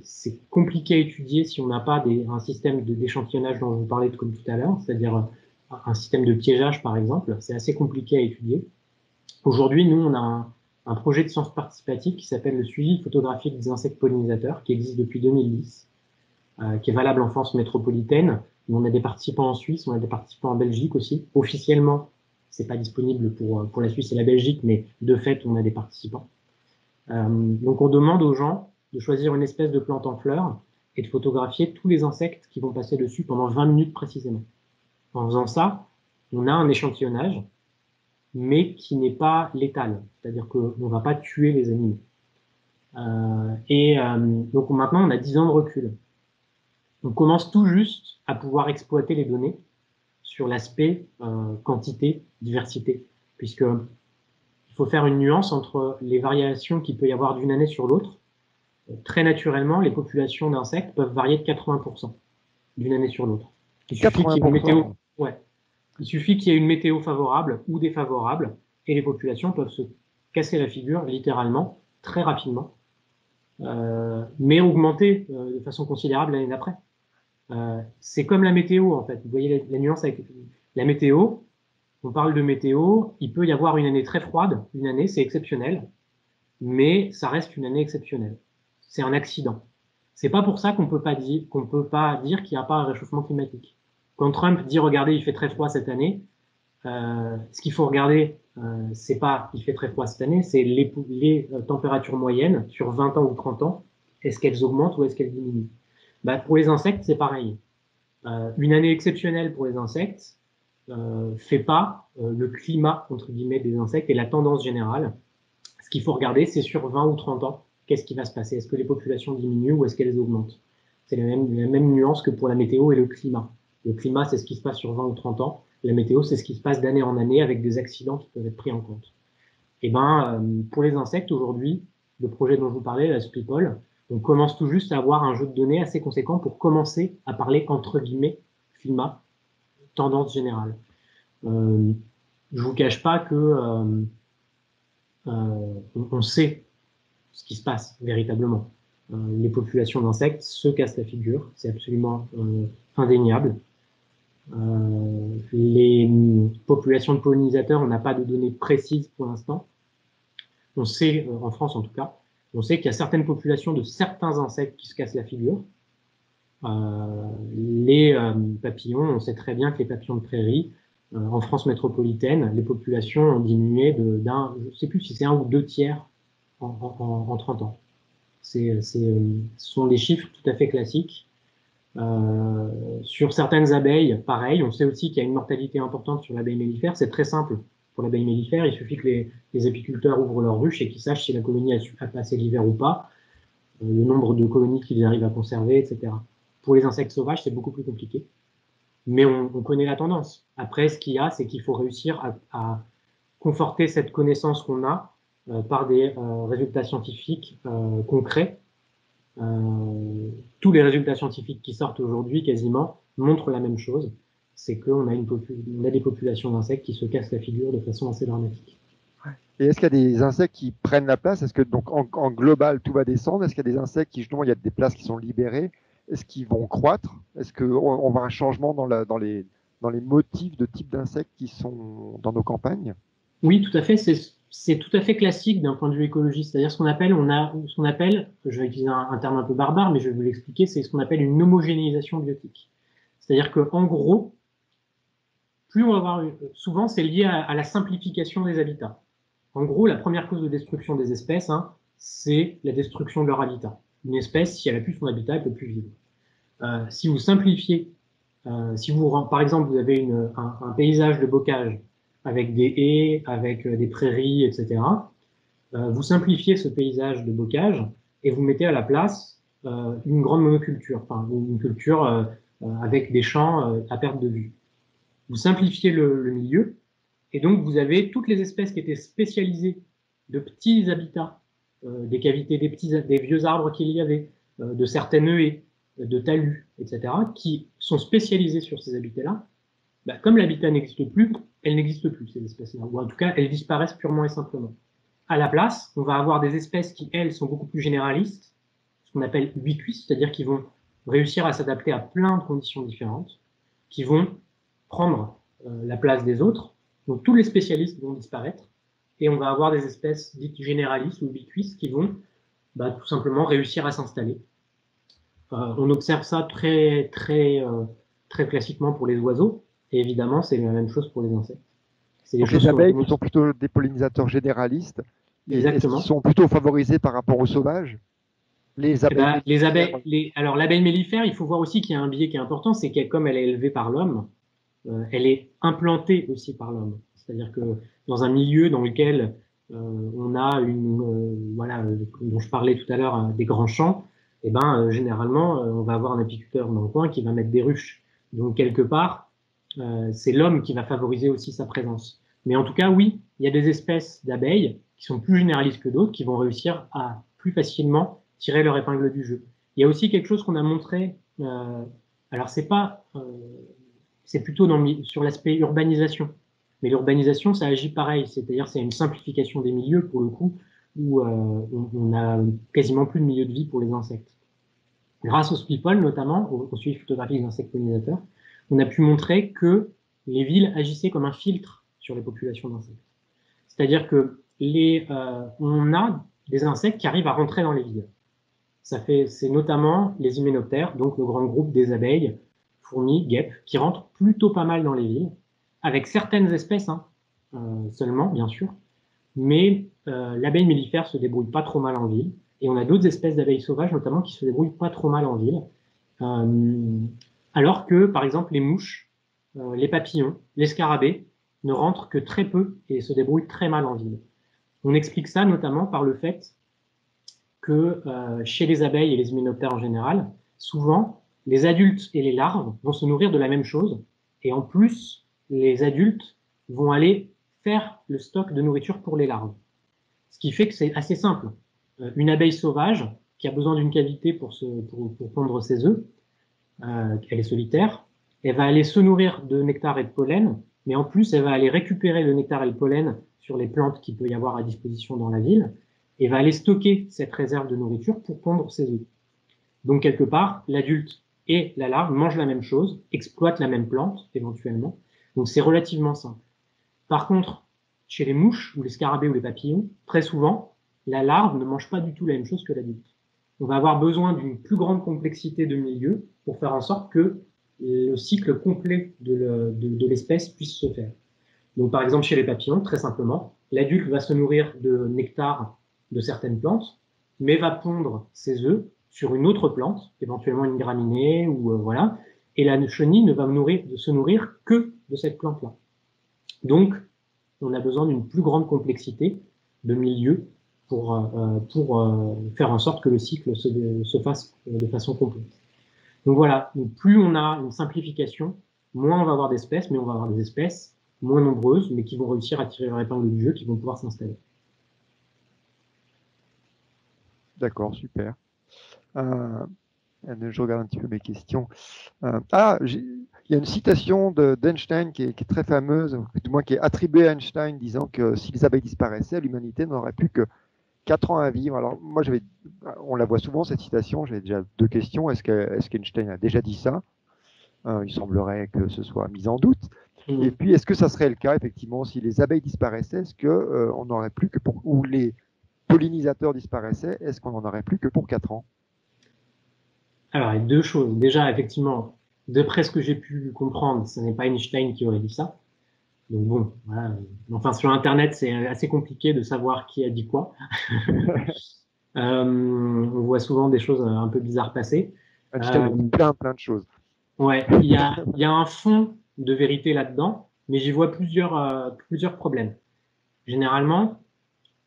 S2: C'est compliqué à étudier si on n'a pas un système d'échantillonnage dont je vous parlais comme tout à l'heure, c'est-à-dire un système de piégeage, par exemple. C'est assez compliqué à étudier. Aujourd'hui, nous, on a un projet de sciences participatives qui s'appelle le suivi photographique des insectes pollinisateurs, qui existe depuis 2010, qui est valable en France métropolitaine. On a des participants en Suisse, on a des participants en Belgique aussi. Officiellement, c'est pas disponible pour la Suisse et la Belgique, mais de fait, on a des participants. Donc, on demande aux gens de choisir une espèce de plante en fleurs et de photographier tous les insectes qui vont passer dessus pendant 20 minutes précisément. En faisant ça, on a un échantillonnage, mais qui n'est pas létal, c'est-à-dire qu'on ne va pas tuer les animaux. Donc maintenant, on a 10 ans de recul. On commence tout juste à pouvoir exploiter les données sur l'aspect quantité, diversité, puisque il faut faire une nuance entre les variations qu'il peut y avoir d'une année sur l'autre. Très naturellement, les populations d'insectes peuvent varier de 80% d'une année sur l'autre. Il suffit qu'il y ait une météo, il suffit qu'il y ait une météo favorable ou défavorable, et les populations peuvent se casser la figure littéralement très rapidement, mais augmenter de façon considérable l'année d'après. C'est comme la météo en fait. Vous voyez la nuance avec la météo. On parle de météo. Il peut y avoir une année très froide. Une année, c'est exceptionnel, mais ça reste une année exceptionnelle. C'est un accident. C'est pas pour ça qu'on peut pas dire qu'il n'y a pas un réchauffement climatique. Quand Trump dit regardez, il fait très froid cette année, ce qu'il faut regarder, c'est pas il fait très froid cette année, c'est les températures moyennes sur 20 ans ou 30 ans. Est-ce qu'elles augmentent ou est-ce qu'elles diminuent? Pour les insectes, c'est pareil. Une année exceptionnelle pour les insectes fait pas le climat entre guillemets des insectes et la tendance générale. Ce qu'il faut regarder, c'est sur 20 ou 30 ans, qu'est-ce qui va se passer? Est-ce que les populations diminuent ou est-ce qu'elles augmentent? C'est la même nuance que pour la météo et le climat. Le climat, c'est ce qui se passe sur 20 ou 30 ans. La météo, c'est ce qui se passe d'année en année avec des accidents qui peuvent être pris en compte. Et pour les insectes, aujourd'hui, le projet dont je vous parlais, la Spipol, on commence tout juste à avoir un jeu de données assez conséquent pour commencer à parler, entre guillemets, climat, tendance générale. Je vous cache pas que on sait ce qui se passe véritablement. Les populations d'insectes se cassent la figure, c'est absolument indéniable. Les populations de pollinisateurs, on n'a pas de données précises pour l'instant. On sait, en France en tout cas, on sait qu'il y a certaines populations de certains insectes qui se cassent la figure. Les papillons, on sait très bien que les papillons de prairie, en France métropolitaine, les populations ont diminué d'un, je ne sais plus si c'est 1 ou 2 tiers en 30 ans. Ce sont des chiffres tout à fait classiques. Sur certaines abeilles, pareil, on sait aussi qu'il y a une mortalité importante sur l'abeille mellifère. C'est très simple. Pour l'abeille mellifère, il suffit que les apiculteurs ouvrent leur ruche et qu'ils sachent si la colonie a passé l'hiver ou pas, le nombre de colonies qu'ils arrivent à conserver, etc. Pour les insectes sauvages, c'est beaucoup plus compliqué. Mais on connaît la tendance. Après, ce qu'il y a, c'est qu'il faut réussir à conforter cette connaissance qu'on a par des résultats scientifiques concrets. Tous les résultats scientifiques qui sortent aujourd'hui, quasiment, montrent la même chose. C'est qu'on a des populations d'insectes qui se cassent la figure de façon assez dramatique.
S1: Et est-ce qu'il y a des insectes qui prennent la place? Est-ce que donc en global tout va descendre? Est-ce qu'il y a des insectes qui justement il y a des places qui sont libérées? Est-ce qu'ils vont croître? Est-ce qu'on va un changement dans les motifs de type d'insectes qui sont dans nos campagnes?
S2: Oui, tout à fait. C'est tout à fait classique d'un point de vue écologiste. C'est-à-dire ce qu'on appelle, je vais utiliser un terme un peu barbare, mais je vais vous l'expliquer, c'est ce qu'on appelle une homogénéisation biotique. C'est-à-dire qu'en gros, plus on va avoir, souvent c'est lié à la simplification des habitats. En gros, la première cause de destruction des espèces, c'est la destruction de leur habitat. Une espèce, si elle a plus son habitat, elle peut plus vivre. Si vous simplifiez, par exemple, vous avez un paysage de bocage avec des haies, avec des prairies, etc. Vous simplifiez ce paysage de bocage et vous mettez à la place une grande monoculture, enfin une culture avec des champs à perte de vue. Vous simplifiez le milieu et donc vous avez toutes les espèces qui étaient spécialisées de petits habitats, des cavités, des vieux arbres qu'il y avait, de certaines haies, de talus, etc., qui sont spécialisés sur ces habitats-là. Comme l'habitat n'existe plus, elles n'existent plus, ces espèces-là. Ou en tout cas, elles disparaissent purement et simplement. À la place, on va avoir des espèces qui, elles, sont beaucoup plus généralistes, ce qu'on appelle ubiquis, c'est-à-dire qu'ils vont réussir à s'adapter à plein de conditions différentes, qui vont prendre la place des autres. Donc tous les spécialistes vont disparaître et on va avoir des espèces dites généralistes ou ubiquis qui vont tout simplement réussir à s'installer. On observe ça très classiquement pour les oiseaux et évidemment c'est la même chose pour les insectes.
S1: Donc les abeilles qui sont plutôt des pollinisateurs généralistes, est-ce qu'ils sont plutôt favorisés par rapport aux sauvages? Les abeilles
S2: alors l'abeille mellifère, il faut voir aussi qu'il y a un biais qui est important, c'est que comme elle est élevée par l'homme, elle est implantée aussi par l'homme. C'est-à-dire que dans un milieu dans lequel on a dont je parlais tout à l'heure, des grands champs, généralement, on va avoir un apiculteur dans le coin qui va mettre des ruches. Donc quelque part, c'est l'homme qui va favoriser aussi sa présence. Mais en tout cas, oui, il y a des espèces d'abeilles qui sont plus généralistes que d'autres, qui vont réussir à plus facilement tirer leur épingle du jeu. Il y a aussi quelque chose qu'on a montré, alors c'est plutôt sur l'aspect urbanisation. Mais l'urbanisation, ça agit pareil, c'est-à-dire c'est une simplification des milieux pour le coup, où on a quasiment plus de milieu de vie pour les insectes. Grâce au SPIPOL, notamment, au suivi photographique d'insectes pollinisateurs, on a pu montrer que les villes agissaient comme un filtre sur les populations d'insectes. C'est-à-dire que on a des insectes qui arrivent à rentrer dans les villes. C'est notamment les hyménoptères, donc le grand groupe des abeilles, fourmis, guêpes, qui rentrent plutôt pas mal dans les villes, avec certaines espèces seulement, bien sûr, mais l'abeille mellifère se débrouille pas trop mal en ville, et on a d'autres espèces d'abeilles sauvages, notamment, qui se débrouillent pas trop mal en ville, alors que, par exemple, les mouches, les papillons, les scarabées ne rentrent que très peu et se débrouillent très mal en ville. On explique ça notamment par le fait que chez les abeilles et les hyménoptères en général, souvent, les adultes et les larves vont se nourrir de la même chose, et en plus, les adultes vont aller faire le stock de nourriture pour les larves. Ce qui fait que c'est assez simple. Une abeille sauvage qui a besoin d'une cavité pour pondre ses œufs, elle est solitaire, elle va aller se nourrir de nectar et de pollen, mais en plus, elle va aller récupérer le nectar et le pollen sur les plantes qu'il peut y avoir à disposition dans la ville, et va aller stocker cette réserve de nourriture pour pondre ses œufs. Donc, quelque part, l'adulte et la larve mangent la même chose, exploitent la même plante, éventuellement. Donc, c'est relativement simple. Par contre, chez les mouches, ou les scarabées, ou les papillons, très souvent, la larve ne mange pas du tout la même chose que l'adulte. On va avoir besoin d'une plus grande complexité de milieu pour faire en sorte que le cycle complet de l'espèce puisse se faire. Donc, par exemple, chez les papillons, très simplement, l'adulte va se nourrir de nectar de certaines plantes, mais va pondre ses œufs sur une autre plante, éventuellement une graminée, ou voilà, et la chenille ne va se nourrir que de cette plante-là. Donc, on a besoin d'une plus grande complexité de milieu pour faire en sorte que le cycle se fasse de façon complète. Donc voilà, donc plus on a une simplification, moins on va avoir d'espèces, mais on va avoir des espèces moins nombreuses, mais qui vont réussir à tirer leur épingle du jeu, qui vont pouvoir s'installer.
S1: D'accord, super. Je regarde un petit peu mes questions. Il y a une citation d'Einstein qui est très fameuse, du moins qui est attribuée à Einstein, disant que si les abeilles disparaissaient, l'humanité n'aurait plus que 4 ans à vivre. Alors moi, on la voit souvent, cette citation. J'avais déjà 2 questions. Est-ce qu'Einstein a déjà dit ça? Il semblerait que ce soit mis en doute. Et puis, est-ce que ça serait le cas, effectivement, si les abeilles disparaissaient, est-ce qu'on n'aurait plus que ou les pollinisateurs disparaissaient, est-ce qu'on n'en aurait plus que pour 4 ans?
S2: Alors, il y a 2 choses. Déjà, effectivement, d'après ce que j'ai pu comprendre, ce n'est pas Einstein qui aurait dit ça. Donc bon, voilà. Enfin, sur Internet, c'est assez compliqué de savoir qui a dit quoi. On voit souvent des choses un peu bizarres passer.
S1: Einstein a dit plein de choses.
S2: Ouais, il y a un fond de vérité là-dedans, mais j'y vois plusieurs problèmes. Généralement,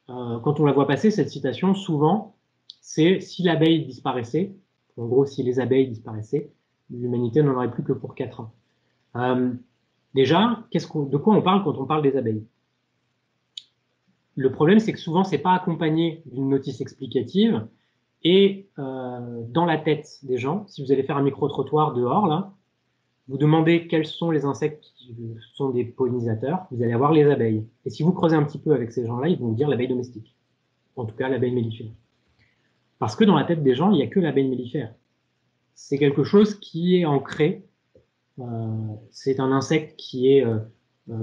S2: quand on la voit passer, cette citation, souvent, c'est si l'abeille disparaissait, en gros, si les abeilles disparaissaient, l'humanité n'en aurait plus que pour 4 ans. Déjà, de quoi on parle quand on parle des abeilles? Le problème, c'est que souvent, c'est pas accompagné d'une notice explicative. Et dans la tête des gens, si vous allez faire un micro-trottoir dehors, là, vous demandez quels sont les insectes qui sont des pollinisateurs, vous allez avoir les abeilles. Et si vous creusez un petit peu avec ces gens-là, ils vont vous dire l'abeille domestique. En tout cas, l'abeille mellifère. Parce que dans la tête des gens, il n'y a que l'abeille mellifère. C'est quelque chose qui est ancré. C'est un insecte qui est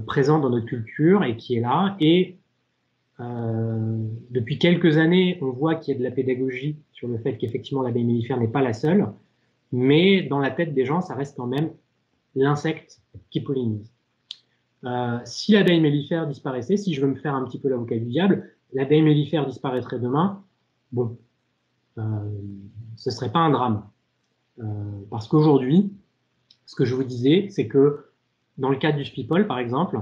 S2: présent dans notre culture et qui est là. Et depuis quelques années, on voit qu'il y a de la pédagogie sur le fait qu'effectivement l'abeille mellifère n'est pas la seule. Mais dans la tête des gens, ça reste quand même l'insecte qui pollinise. Si l'abeille mellifère disparaissait, si je veux me faire un petit peu l'avocat du diable, l'abeille mellifère disparaîtrait demain, bon, ce serait pas un drame. Parce qu'aujourd'hui, ce que je vous disais, c'est que dans le cas du Spipol, par exemple,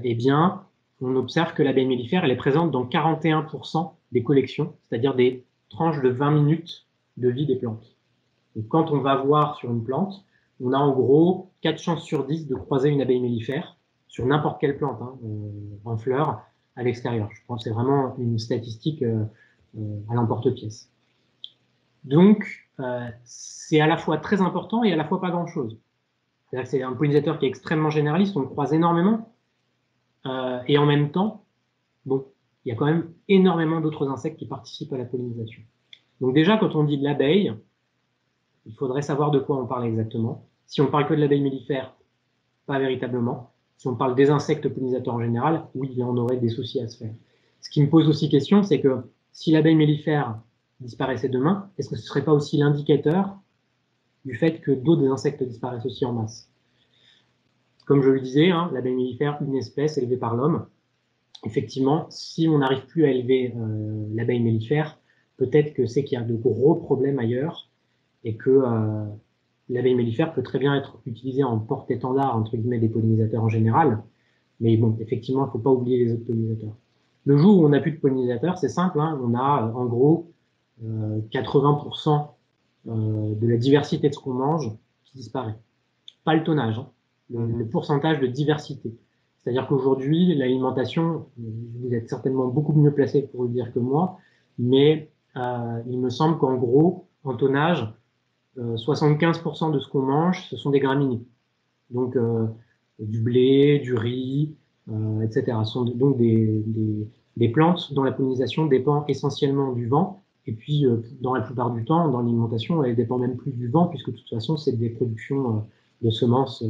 S2: eh bien, on observe que l'abeille mellifère, elle est présente dans 41% des collections, c'est-à-dire des tranches de 20 minutes de vie des plantes. Donc, quand on va voir sur une plante, on a en gros 4 chances sur 10 de croiser une abeille mellifère sur n'importe quelle plante, hein, en fleurs, à l'extérieur. Je pense que c'est vraiment une statistique à l'emporte-pièce. Donc, c'est à la fois très important et à la fois pas grand-chose. C'est-à-dire que c'est un pollinisateur qui est extrêmement généraliste, on le croise énormément, et en même temps, bon, il y a quand même énormément d'autres insectes qui participent à la pollinisation. Donc déjà, quand on dit de l'abeille, il faudrait savoir de quoi on parle exactement. Si on parle que de l'abeille mellifère, pas véritablement. Si on parle des insectes pollinisateurs en général, oui, là, on aurait des soucis à se faire. Ce qui me pose aussi question, c'est que si l'abeille mellifère disparaissait demain, est-ce que ce ne serait pas aussi l'indicateur du fait que d'autres insectes disparaissent aussi en masse? Comme je le disais, hein, l'abeille mellifère, une espèce élevée par l'homme. Effectivement, si on n'arrive plus à élever l'abeille mellifère, peut-être que c'est qu'il y a de gros problèmes ailleurs et que l'abeille mellifère peut très bien être utilisée en porte-étendard, entre guillemets, des pollinisateurs en général. Mais bon, effectivement, il ne faut pas oublier les autres pollinisateurs. Le jour où on n'a plus de pollinisateurs, c'est simple, hein, on a en gros 80% de la diversité de ce qu'on mange qui disparaît. Pas le tonnage, hein, le pourcentage de diversité. C'est-à-dire qu'aujourd'hui, l'alimentation, vous êtes certainement beaucoup mieux placé pour le dire que moi, mais il me semble qu'en gros, en tonnage, 75% de ce qu'on mange, ce sont des graminées. Donc, du blé, du riz, etc. Ce sont donc des plantes dont la pollinisation dépend essentiellement du vent. Et puis, dans la plupart du temps, dans l'alimentation, elle dépend même plus du vent, puisque de toute façon, c'est des productions de semences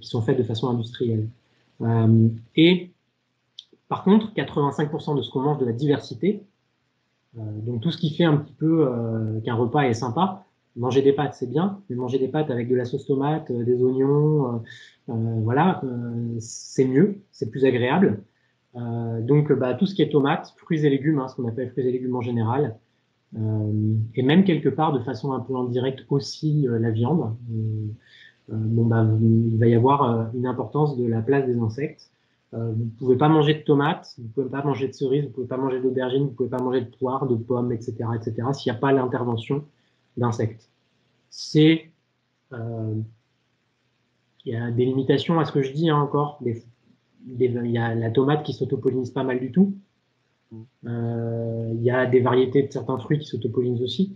S2: qui sont faites de façon industrielle. Et par contre, 85% de ce qu'on mange de la diversité, donc tout ce qui fait un petit peu qu'un repas est sympa, manger des pâtes c'est bien, mais manger des pâtes avec de la sauce tomate, des oignons, voilà, c'est mieux, c'est plus agréable. Donc bah, tout ce qui est tomates, fruits et légumes, hein, ce qu'on appelle fruits et légumes en général, et même quelque part de façon un peu indirecte aussi la viande. Bon, bah, il va y avoir une importance de la place des insectes. Vous ne pouvez pas manger de tomates, vous ne pouvez pas manger de cerises, vous ne pouvez pas manger d'aubergines, vous ne pouvez pas manger de poires, de pommes, etc., etc., s'il n'y a pas l'intervention d'insectes. Il y a des limitations à ce que je dis, hein, encore. Il y a la tomate qui s'autopollinise pas mal du tout. Il y a des variétés de certains fruits qui s'autopollinisent aussi.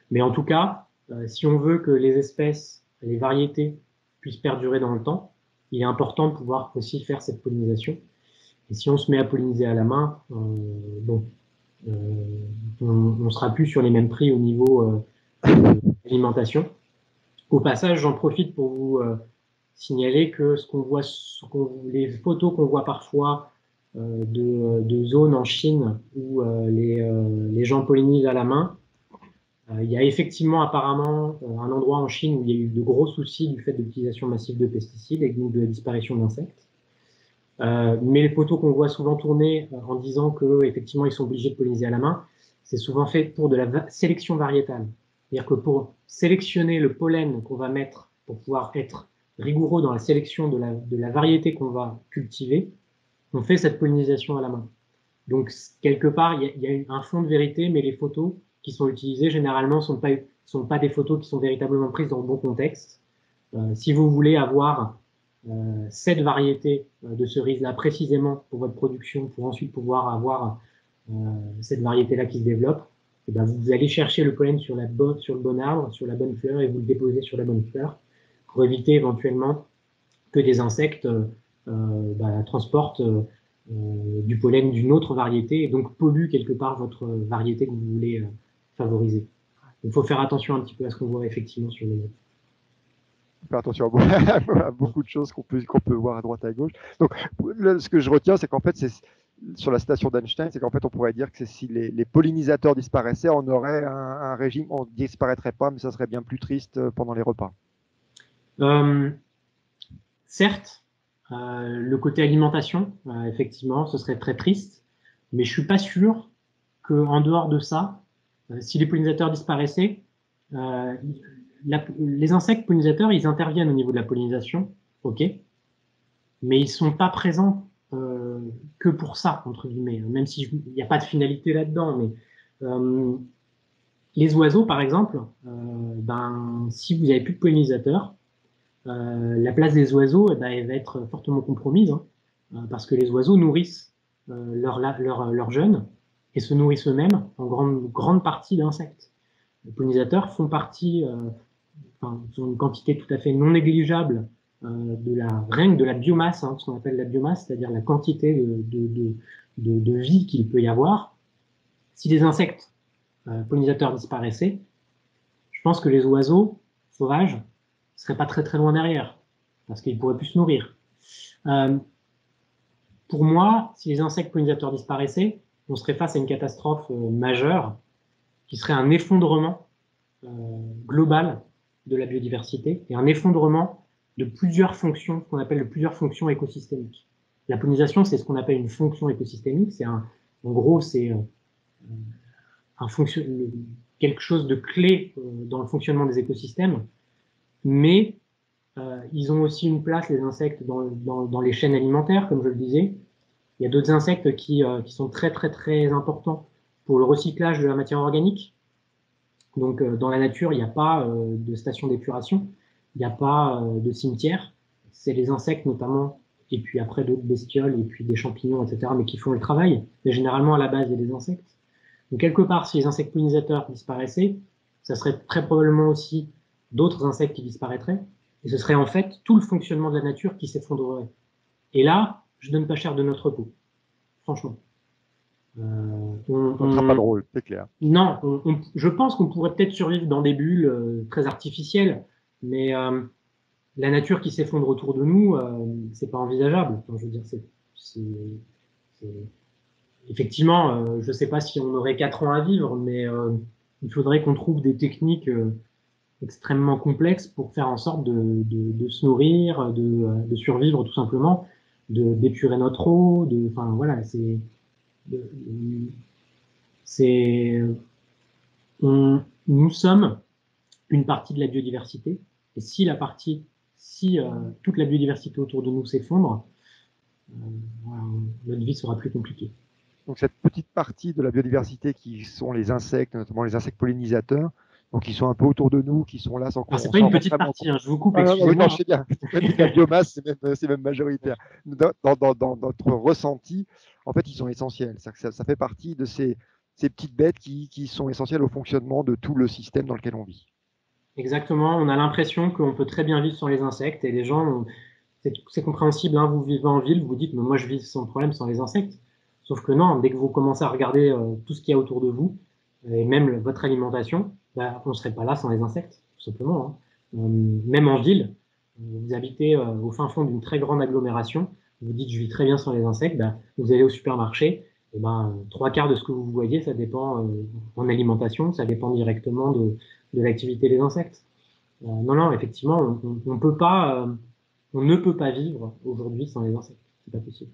S2: Mais en tout cas, si on veut que les espèces, les variétés puissent perdurer dans le temps, il est important de pouvoir aussi faire cette pollinisation. Et si on se met à polliniser à la main, bon, on sera plus sur les mêmes prix au niveau d'alimentation. Au passage, j'en profite pour vous signaler que les photos qu'on voit parfois de zones en Chine où les gens pollinisent à la main, il y a effectivement apparemment un endroit en Chine où il y a eu de gros soucis du fait de l'utilisation massive de pesticides et donc de la disparition d'insectes. Mais les photos qu'on voit souvent tourner en disant qu'effectivement ils sont obligés de polliniser à la main, c'est souvent fait pour de la sélection variétale. C'est-à-dire que pour sélectionner le pollen qu'on va mettre, pour pouvoir être rigoureux dans la sélection de la variété qu'on va cultiver, on fait cette pollinisation à la main. Donc, quelque part, il y a un fond de vérité, mais les photos qui sont utilisées, généralement, sont pas des photos qui sont véritablement prises dans le bon contexte. Si vous voulez avoir cette variété de cerises-là précisément pour votre production, pour ensuite pouvoir avoir cette variété-là qui se développe, et ben vous allez chercher le pollen sur le bon arbre, sur la bonne fleur, et vous le déposez sur la bonne fleur, pour éviter éventuellement que des insectes transportent du pollen d'une autre variété et donc polluent quelque part votre variété que vous voulez favorisé. Il faut faire attention un petit peu à ce qu'on voit effectivement sur les notes.
S1: Faire attention à beaucoup de choses qu'on peut voir à droite à gauche. Donc, ce que je retiens, c'est qu'en fait, sur la citation d'Einstein, c'est qu'en fait, on pourrait dire que si les pollinisateurs disparaissaient, on aurait un régime, on ne disparaîtrait pas, mais ça serait bien plus triste pendant les repas.
S2: Certes, le côté alimentation, effectivement, ce serait très triste, mais je suis pas sûr qu'en dehors de ça, si les pollinisateurs disparaissaient, les insectes pollinisateurs, ils interviennent au niveau de la pollinisation, ok, mais ils sont pas présents que pour ça, entre guillemets, même s'il n'y a pas de finalité là-dedans, mais les oiseaux, par exemple, si vous n'avez plus de pollinisateurs, la place des oiseaux, elle va être fortement compromise, hein, parce que les oiseaux nourrissent leurs jeunes et se nourrissent eux-mêmes en grande partie d'insectes. Les pollinisateurs font partie, ont une quantité tout à fait non négligeable rien que de la biomasse, hein, ce qu'on appelle la biomasse, c'est-à-dire la quantité de vie qu'il peut y avoir. Si les insectes pollinisateurs disparaissaient, je pense que les oiseaux sauvages seraient pas très très loin derrière, parce qu'ils pourraient plus se nourrir. Pour moi, si les insectes pollinisateurs disparaissaient, on serait face à une catastrophe majeure, qui serait un effondrement global de la biodiversité et un effondrement de plusieurs fonctions, qu'on appelle plusieurs fonctions écosystémiques. La pollinisation, c'est ce qu'on appelle une fonction écosystémique. En gros, c'est quelque chose de clé dans le fonctionnement des écosystèmes, mais ils ont aussi une place, les insectes, dans les chaînes alimentaires, comme je le disais. Il y a d'autres insectes qui sont très très très importants pour le recyclage de la matière organique. Donc dans la nature, il n'y a pas de station d'épuration, il n'y a pas de cimetière. C'est les insectes notamment, et puis après d'autres bestioles, et puis des champignons, etc., mais qui font le travail. Mais généralement, à la base, il y a des insectes. Donc quelque part, si les insectes pollinisateurs disparaissaient, ça serait très probablement aussi d'autres insectes qui disparaîtraient. Et ce serait en fait tout le fonctionnement de la nature qui s'effondrerait. Et là, je donne pas cher de notre peau, franchement.
S1: Ça sera pas drôle, c'est clair.
S2: Non, je pense qu'on pourrait peut-être survivre dans des bulles très artificielles, mais la nature qui s'effondre autour de nous, c'est pas envisageable. Enfin, je veux dire, effectivement, je sais pas si on aurait 4 ans à vivre, mais il faudrait qu'on trouve des techniques extrêmement complexes pour faire en sorte de se nourrir, de survivre tout simplement, d'épurer notre eau, enfin voilà, nous sommes une partie de la biodiversité, et si toute la biodiversité autour de nous s'effondre, notre vie sera plus compliquée.
S1: Donc cette petite partie de la biodiversité qui sont les insectes, notamment les insectes pollinisateurs, donc qui sont un peu autour de nous, qui sont là sans qu'on.
S2: C'est pas une petite partie, hein, je vous coupe, excusez-moi.
S1: Non, je sais bien. La biomasse, c'est même majoritaire. Dans notre ressenti, en fait, ils sont essentiels. Ça fait partie de ces petites bêtes qui sont essentielles au fonctionnement de tout le système dans lequel on vit.
S2: Exactement. On a l'impression qu'on peut très bien vivre sans les insectes, et les gens, c'est compréhensible, hein, vous vivez en ville, vous dites, mais moi je vis sans problème sans les insectes. Sauf que non, dès que vous commencez à regarder tout ce qu'il y a autour de vous, et même votre alimentation, on ne serait pas là sans les insectes, tout simplement. Hein. Même en ville, vous habitez au fin fond d'une très grande agglomération, vous dites je vis très bien sans les insectes, vous allez au supermarché, et 3/4 de ce que vous voyez, ça dépend en alimentation, ça dépend directement de l'activité des insectes. Non, effectivement, on ne peut pas vivre aujourd'hui sans les insectes, c'est pas possible.